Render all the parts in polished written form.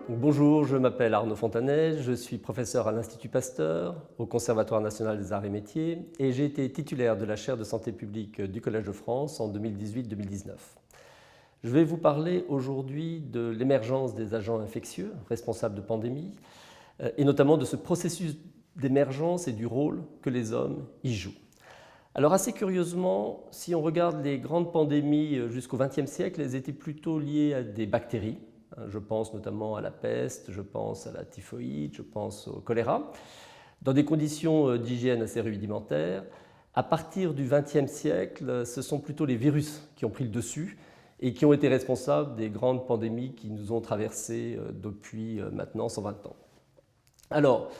Bonjour, je m'appelle Arnaud Fontanet, je suis professeur à l'Institut Pasteur, au Conservatoire national des arts et métiers, et j'ai été titulaire de la chaire de santé publique du Collège de France en 2018-2019. Je vais vous parler aujourd'hui de l'émergence des agents infectieux responsables de pandémies, et notamment de ce processus d'émergence et du rôle que les hommes y jouent. Alors assez curieusement, si on regarde les grandes pandémies jusqu'au XXe siècle, elles étaient plutôt liées à des bactéries. Je pense notamment à la peste, je pense à la typhoïde, je pense au choléra, dans des conditions d'hygiène assez rudimentaires. À partir du XXe siècle, ce sont plutôt les virus qui ont pris le dessus et qui ont été responsables des grandes pandémies qui nous ont traversées depuis maintenant 120 ans. Alors,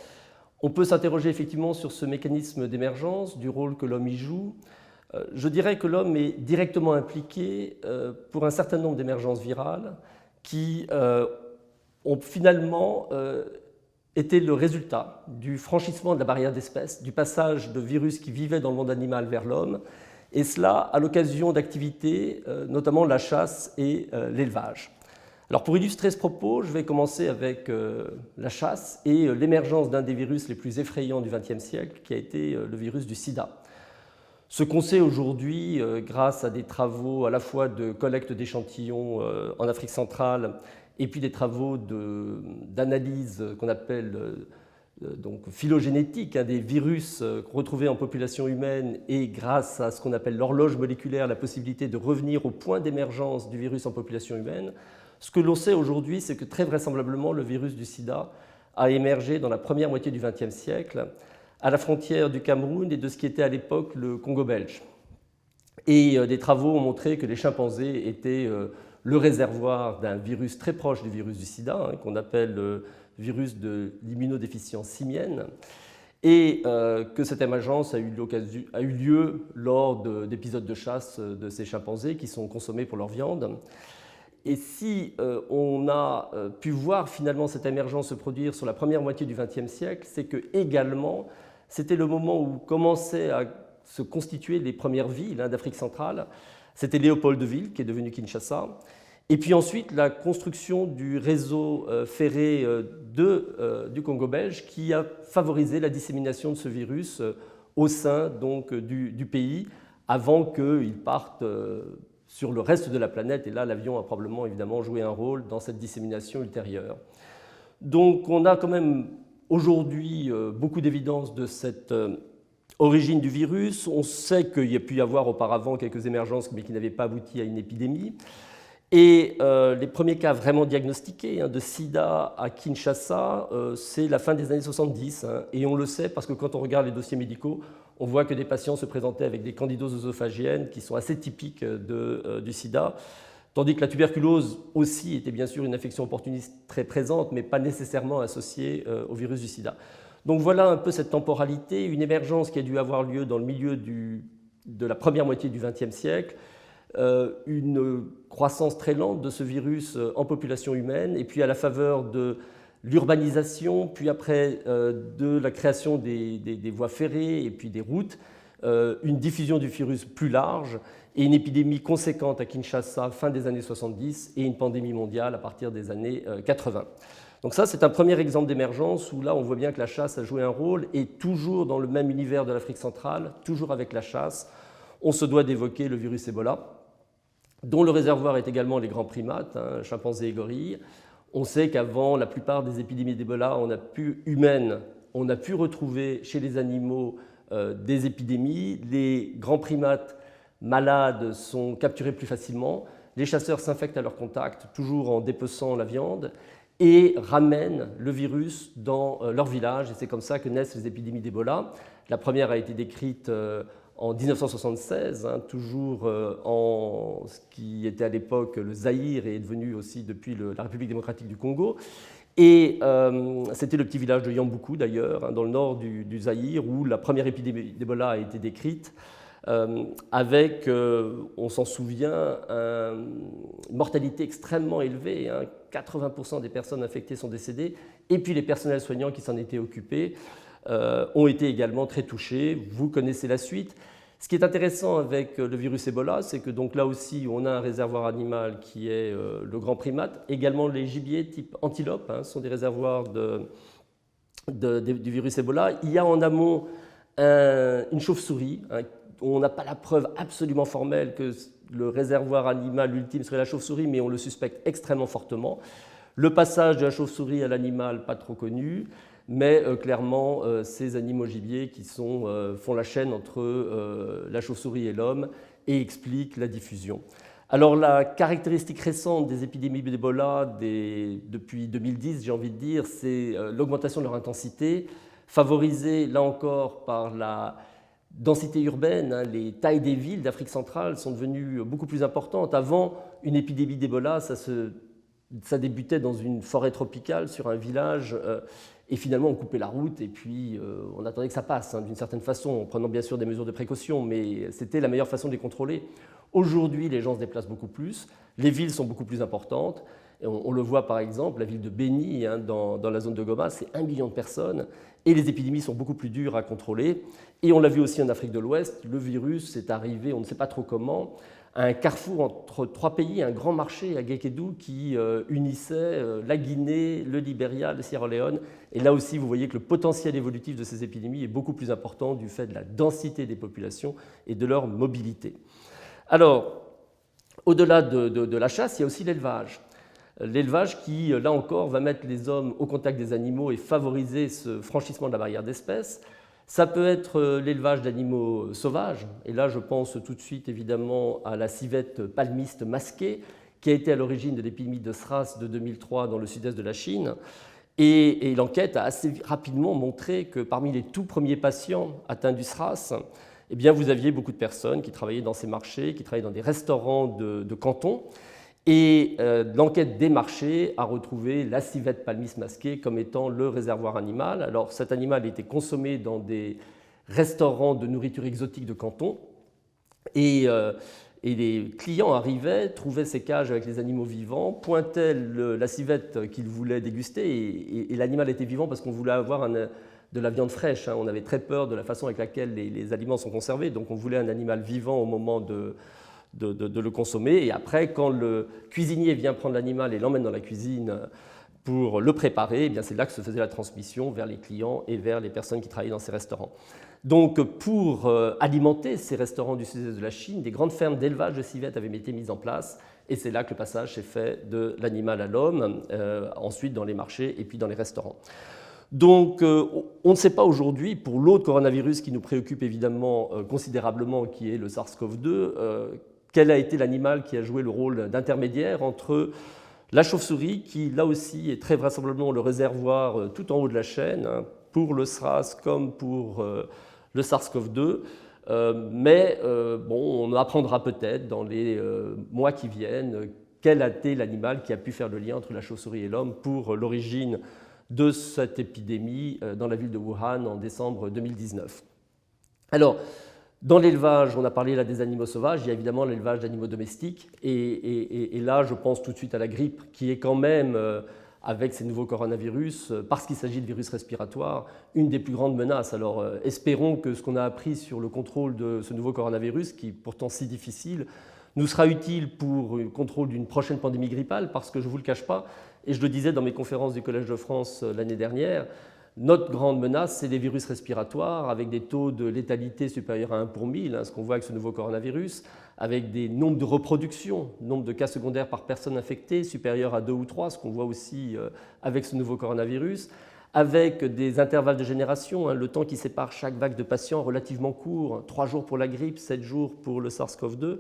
on peut s'interroger effectivement sur ce mécanisme d'émergence, du rôle que l'homme y joue. Je dirais que l'homme est directement impliqué pour un certain nombre d'émergences virales qui ont finalement été le résultat du franchissement de la barrière d'espèces, du passage de virus qui vivaient dans le monde animal vers l'homme, et cela à l'occasion d'activités, notamment la chasse et l'élevage. Alors pour illustrer ce propos, je vais commencer avec la chasse et l'émergence d'un des virus les plus effrayants du XXe siècle, qui a été le virus du sida. Ce qu'on sait aujourd'hui, grâce à des travaux à la fois de collecte d'échantillons en Afrique centrale et puis des travaux d'analyse qu'on appelle donc phylogénétique, des virus retrouvés en population humaine, et grâce à ce qu'on appelle l'horloge moléculaire, la possibilité de revenir au point d'émergence du virus en population humaine, ce que l'on sait aujourd'hui, c'est que très vraisemblablement le virus du sida a émergé dans la première moitié du XXe siècle, à la frontière du Cameroun et de ce qui était à l'époque le Congo belge. Et des travaux ont montré que les chimpanzés étaient le réservoir d'un virus très proche du virus du sida, qu'on appelle le virus de l'immunodéficience simienne, et que cette émergence a eu lieu lors d'épisodes de chasse de ces chimpanzés qui sont consommés pour leur viande. Et si on a pu voir finalement cette émergence se produire sur la première moitié du XXe siècle, c'est que également c'était le moment où commençaient à se constituer les premières villes d'Afrique centrale. C'était Léopoldville, qui est devenu Kinshasa. Et puis ensuite, la construction du réseau ferré du Congo belge, qui a favorisé la dissémination de ce virus au sein donc, du pays, avant qu'il parte sur le reste de la planète. Et là, l'avion a probablement évidemment joué un rôle dans cette dissémination ultérieure. Donc on a quand même aujourd'hui beaucoup d'évidence de cette origine du virus. On sait qu'il y a pu y avoir auparavant quelques émergences, mais qui n'avaient pas abouti à une épidémie. Et les premiers cas vraiment diagnostiqués de sida à Kinshasa, c'est la fin des années 70. Et on le sait parce que quand on regarde les dossiers médicaux, on voit que des patients se présentaient avec des candidoses œsophagiennes qui sont assez typiques du sida. Tandis que la tuberculose aussi était bien sûr une infection opportuniste très présente, mais pas nécessairement associée au virus du sida. Donc voilà un peu cette temporalité, une émergence qui a dû avoir lieu dans le milieu de la première moitié du XXe siècle, une croissance très lente de ce virus en population humaine, et puis à la faveur de l'urbanisation, puis après de la création des voies ferrées et puis des routes, une diffusion du virus plus large, et une épidémie conséquente à Kinshasa fin des années 70 et une pandémie mondiale à partir des années 80. Donc ça, c'est un premier exemple d'émergence où là, on voit bien que la chasse a joué un rôle, et toujours dans le même univers de l'Afrique centrale, toujours avec la chasse, on se doit d'évoquer le virus Ebola, dont le réservoir est également les grands primates, chimpanzés et gorilles. On sait qu'avant la plupart des épidémies d'Ebola humaines, on a pu retrouver chez les animaux des épidémies. Les grands primates malades sont capturés plus facilement. Les chasseurs s'infectent à leur contact, toujours en dépeçant la viande, et ramènent le virus dans leur village. Et c'est comme ça que naissent les épidémies d'Ebola. La première a été décrite en 1976, toujours en ce qui était à l'époque le Zaïre et est devenu aussi depuis la République démocratique du Congo. Et c'était le petit village de Yamboukou d'ailleurs, dans le nord du Zaïre, où la première épidémie d'Ebola a été décrite, avec, on s'en souvient, une mortalité extrêmement élevée. 80% des personnes infectées sont décédées, et puis les personnels soignants qui s'en étaient occupés ont été également très touchés. Vous connaissez la suite. Ce qui est intéressant avec le virus Ebola, c'est que donc là aussi, on a un réservoir animal qui est le grand primate. Également, les gibiers type antilope sont des réservoirs du virus Ebola. Il y a en amont une chauve-souris. On n'a pas la preuve absolument formelle que le réservoir animal ultime serait la chauve-souris, mais on le suspecte extrêmement fortement. Le passage de la chauve-souris à l'animal, pas trop connu, mais clairement, ces animaux gibiers qui font la chaîne entre la chauve-souris et l'homme et expliquent la diffusion. Alors la caractéristique récente des épidémies d'Ebola depuis 2010, j'ai envie de dire, c'est l'augmentation de leur intensité, favorisée là encore par la densité urbaine. Les tailles des villes d'Afrique centrale sont devenues beaucoup plus importantes. Avant, une épidémie d'Ebola, ça débutait dans une forêt tropicale, sur un village, et finalement on coupait la route et puis on attendait que ça passe, d'une certaine façon, en prenant bien sûr des mesures de précaution, mais c'était la meilleure façon de les contrôler. Aujourd'hui, les gens se déplacent beaucoup plus, les villes sont beaucoup plus importantes, et on le voit par exemple, la ville de Beni, dans la zone de Goma, c'est 1 million de personnes, et les épidémies sont beaucoup plus dures à contrôler. Et on l'a vu aussi en Afrique de l'Ouest, le virus est arrivé, on ne sait pas trop comment, à un carrefour entre 3 pays, un grand marché à Guékédou qui unissait la Guinée, le Libéria, le Sierra Leone. Et là aussi, vous voyez que le potentiel évolutif de ces épidémies est beaucoup plus important du fait de la densité des populations et de leur mobilité. Alors, au-delà de la chasse, il y a aussi l'élevage. L'élevage qui, là encore, va mettre les hommes au contact des animaux et favoriser ce franchissement de la barrière d'espèces. Ça peut être l'élevage d'animaux sauvages, et là je pense tout de suite évidemment à la civette palmiste masquée, qui a été à l'origine de l'épidémie de SRAS de 2003 dans le sud-est de la Chine. Et l'enquête a assez rapidement montré que parmi les tout premiers patients atteints du SRAS, eh bien, vous aviez beaucoup de personnes qui travaillaient dans ces marchés, qui travaillaient dans des restaurants de Canton. Et l'enquête des marchés a retrouvé la civette palmiste masquée comme étant le réservoir animal. Alors cet animal était consommé dans des restaurants de nourriture exotique de Canton. Et les clients arrivaient, trouvaient ces cages avec les animaux vivants, pointaient la civette qu'ils voulaient déguster. Et l'animal était vivant parce qu'on voulait avoir de la viande fraîche. On avait très peur de la façon avec laquelle les aliments sont conservés. Donc on voulait un animal vivant au moment de le consommer. Et après, quand le cuisinier vient prendre l'animal et l'emmène dans la cuisine pour le préparer, eh bien c'est là que se faisait la transmission vers les clients et vers les personnes qui travaillaient dans ces restaurants. Donc pour alimenter ces restaurants du sud-est de la Chine, des grandes fermes d'élevage de civettes avaient été mises en place, et c'est là que le passage s'est fait de l'animal à l'homme, ensuite dans les marchés et puis dans les restaurants. Donc, on ne sait pas aujourd'hui, pour l'autre coronavirus qui nous préoccupe évidemment considérablement, qui est le SARS-CoV-2, quel a été l'animal qui a joué le rôle d'intermédiaire entre la chauve-souris, qui là aussi est très vraisemblablement le réservoir tout en haut de la chaîne, pour le SRAS comme pour le SARS-CoV-2, mais bon, on apprendra peut-être dans les mois qui viennent quel a été l'animal qui a pu faire le lien entre la chauve-souris et l'homme pour l'origine de cette épidémie dans la ville de Wuhan en décembre 2019. Alors, dans l'élevage, on a parlé là des animaux sauvages, il y a évidemment l'élevage d'animaux domestiques, et là je pense tout de suite à la grippe, qui est quand même, avec ces nouveaux coronavirus, parce qu'il s'agit de virus respiratoires, une des plus grandes menaces. Alors espérons que ce qu'on a appris sur le contrôle de ce nouveau coronavirus, qui est pourtant si difficile, nous sera utile pour le contrôle d'une prochaine pandémie grippale, parce que je ne vous le cache pas, et je le disais dans mes conférences du Collège de France l'année dernière, notre grande menace, c'est les virus respiratoires, avec des taux de létalité supérieurs à 1 pour 1000, ce qu'on voit avec ce nouveau coronavirus, avec des nombres de reproductions, nombre de cas secondaires par personne infectée supérieurs à 2 ou 3, ce qu'on voit aussi avec ce nouveau coronavirus, avec des intervalles de génération, le temps qui sépare chaque vague de patients relativement court, 3 jours pour la grippe, 7 jours pour le SARS-CoV-2,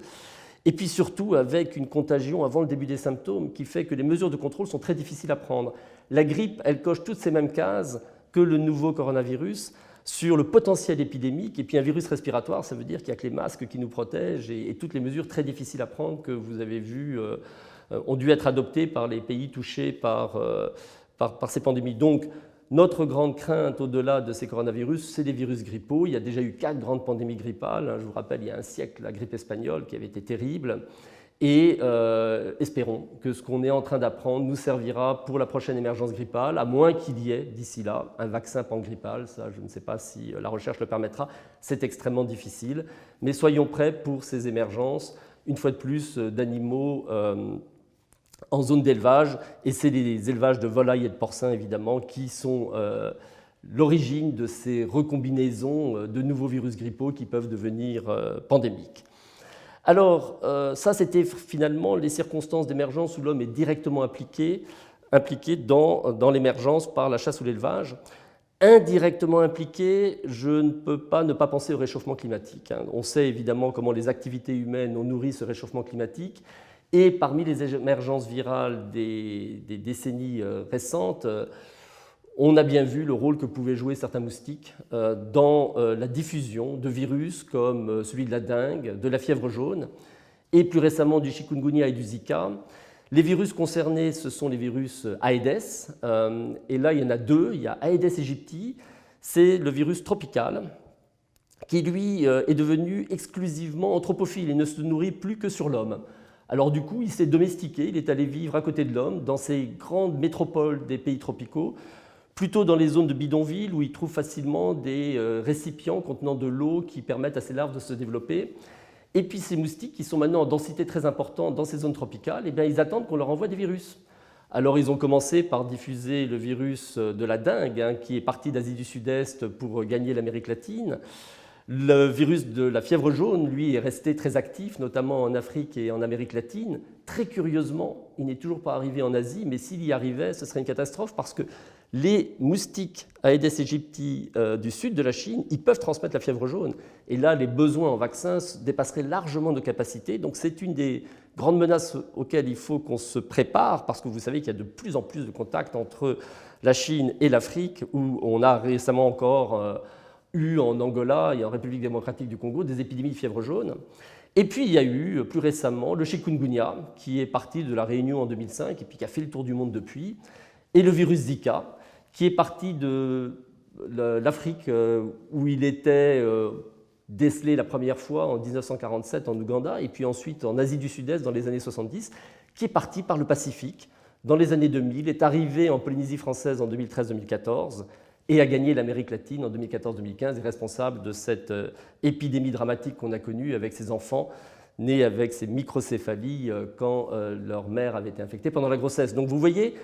et puis surtout avec une contagion avant le début des symptômes qui fait que les mesures de contrôle sont très difficiles à prendre. La grippe, elle coche toutes ces mêmes cases que le nouveau coronavirus sur le potentiel épidémique. Et puis un virus respiratoire, ça veut dire qu'il n'y a que les masques qui nous protègent et toutes les mesures très difficiles à prendre que vous avez vues ont dû être adoptées par les pays touchés par ces pandémies. Donc notre grande crainte au-delà de ces coronavirus, c'est les virus grippaux. Il y a déjà eu 4 grandes pandémies grippales. Je vous rappelle, il y a un siècle, la grippe espagnole qui avait été terrible. Et espérons que ce qu'on est en train d'apprendre nous servira pour la prochaine émergence grippale, à moins qu'il y ait d'ici là un vaccin pangrippal. Ça, je ne sais pas si la recherche le permettra. C'est extrêmement difficile. Mais soyons prêts pour ces émergences, une fois de plus, d'animaux en zone d'élevage. Et c'est les élevages de volailles et de porcins, évidemment, qui sont l'origine de ces recombinaisons de nouveaux virus grippaux qui peuvent devenir pandémiques. Alors, ça, c'était finalement les circonstances d'émergence où l'homme est directement impliqué dans l'émergence par la chasse ou l'élevage. Indirectement impliqué, je ne peux pas ne pas penser au réchauffement climatique. On sait évidemment comment les activités humaines ont nourri ce réchauffement climatique. Et parmi les émergences virales des décennies récentes, on a bien vu le rôle que pouvaient jouer certains moustiques dans la diffusion de virus comme celui de la dengue, de la fièvre jaune et plus récemment du chikungunya et du Zika. Les virus concernés, ce sont les virus Aedes. Et là, il y en a deux. Il y a Aedes aegypti, c'est le virus tropical qui, lui, est devenu exclusivement anthropophile et ne se nourrit plus que sur l'homme. Alors du coup, il s'est domestiqué, il est allé vivre à côté de l'homme dans ces grandes métropoles des pays tropicaux, plutôt dans les zones de bidonvilles où ils trouvent facilement des récipients contenant de l'eau qui permettent à ces larves de se développer. Et puis ces moustiques, qui sont maintenant en densité très importante dans ces zones tropicales, eh bien, ils attendent qu'on leur envoie des virus. Alors ils ont commencé par diffuser le virus de la dengue, qui est parti d'Asie du Sud-Est pour gagner l'Amérique latine. Le virus de la fièvre jaune, lui, est resté très actif, notamment en Afrique et en Amérique latine. Très curieusement, il n'est toujours pas arrivé en Asie, mais s'il y arrivait, ce serait une catastrophe parce que les moustiques Aedes aegypti du sud de la Chine, ils peuvent transmettre la fièvre jaune. Et là, les besoins en vaccins dépasseraient largement nos capacités. Donc c'est une des grandes menaces auxquelles il faut qu'on se prépare, parce que vous savez qu'il y a de plus en plus de contacts entre la Chine et l'Afrique, où on a récemment encore eu en Angola et en République démocratique du Congo des épidémies de fièvre jaune. Et puis il y a eu plus récemment le chikungunya, qui est parti de la Réunion en 2005 et puis qui a fait le tour du monde depuis, et le virus Zika, qui est parti de l'Afrique où il était décelé la première fois en 1947 en Ouganda, et puis ensuite en Asie du Sud-Est dans les années 70, qui est parti par le Pacifique dans les années 2000, est arrivé en Polynésie française en 2013-2014, et a gagné l'Amérique latine en 2014-2015, est responsable de cette épidémie dramatique qu'on a connue avec ces enfants nés avec ces microcéphalies quand leur mère avait été infectée pendant la grossesse. Donc vous voyez,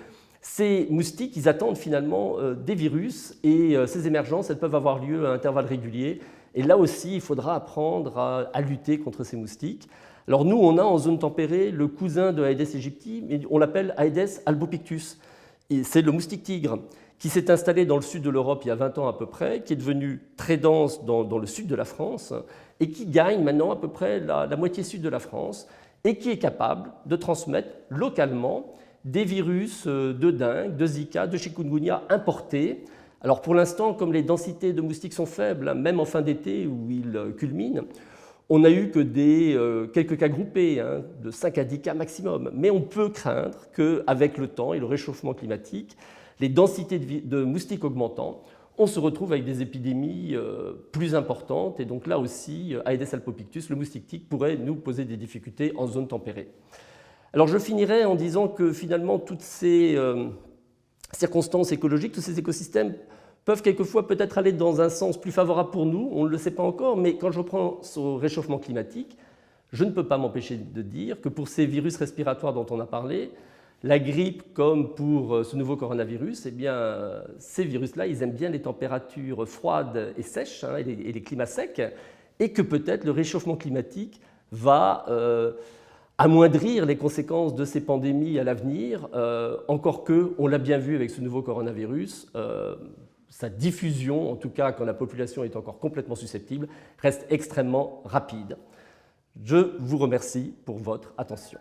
ces moustiques, ils attendent finalement des virus, et ces émergences, elles peuvent avoir lieu à intervalles réguliers. Et là aussi, il faudra apprendre à lutter contre ces moustiques. Alors nous, on a en zone tempérée le cousin de Aedes aegypti, mais on l'appelle Aedes albopictus. C'est le moustique tigre qui s'est installé dans le sud de l'Europe il y a 20 ans à peu près, qui est devenu très dense dans le sud de la France, et qui gagne maintenant à peu près la moitié sud de la France, et qui est capable de transmettre localement des virus de dengue, de Zika, de chikungunya importés. Alors pour l'instant, comme les densités de moustiques sont faibles, même en fin d'été où ils culminent, on n'a eu que quelques cas groupés, de 5 à 10 cas maximum. Mais on peut craindre qu'avec le temps et le réchauffement climatique, les densités de moustiques augmentant, on se retrouve avec des épidémies plus importantes. Et donc là aussi, Aedes albopictus, le moustique tigre, pourrait nous poser des difficultés en zone tempérée. Alors je finirai en disant que finalement toutes ces circonstances écologiques, tous ces écosystèmes peuvent quelquefois peut-être aller dans un sens plus favorable pour nous, on ne le sait pas encore, mais quand je pense au réchauffement climatique, je ne peux pas m'empêcher de dire que pour ces virus respiratoires dont on a parlé, la grippe comme pour ce nouveau coronavirus, eh bien, ces virus-là, ils aiment bien les températures froides et sèches, et les climats secs, et que peut-être le réchauffement climatique va amoindrir les conséquences de ces pandémies à l'avenir, encore que, on l'a bien vu avec ce nouveau coronavirus, sa diffusion, en tout cas quand la population est encore complètement susceptible, reste extrêmement rapide. Je vous remercie pour votre attention.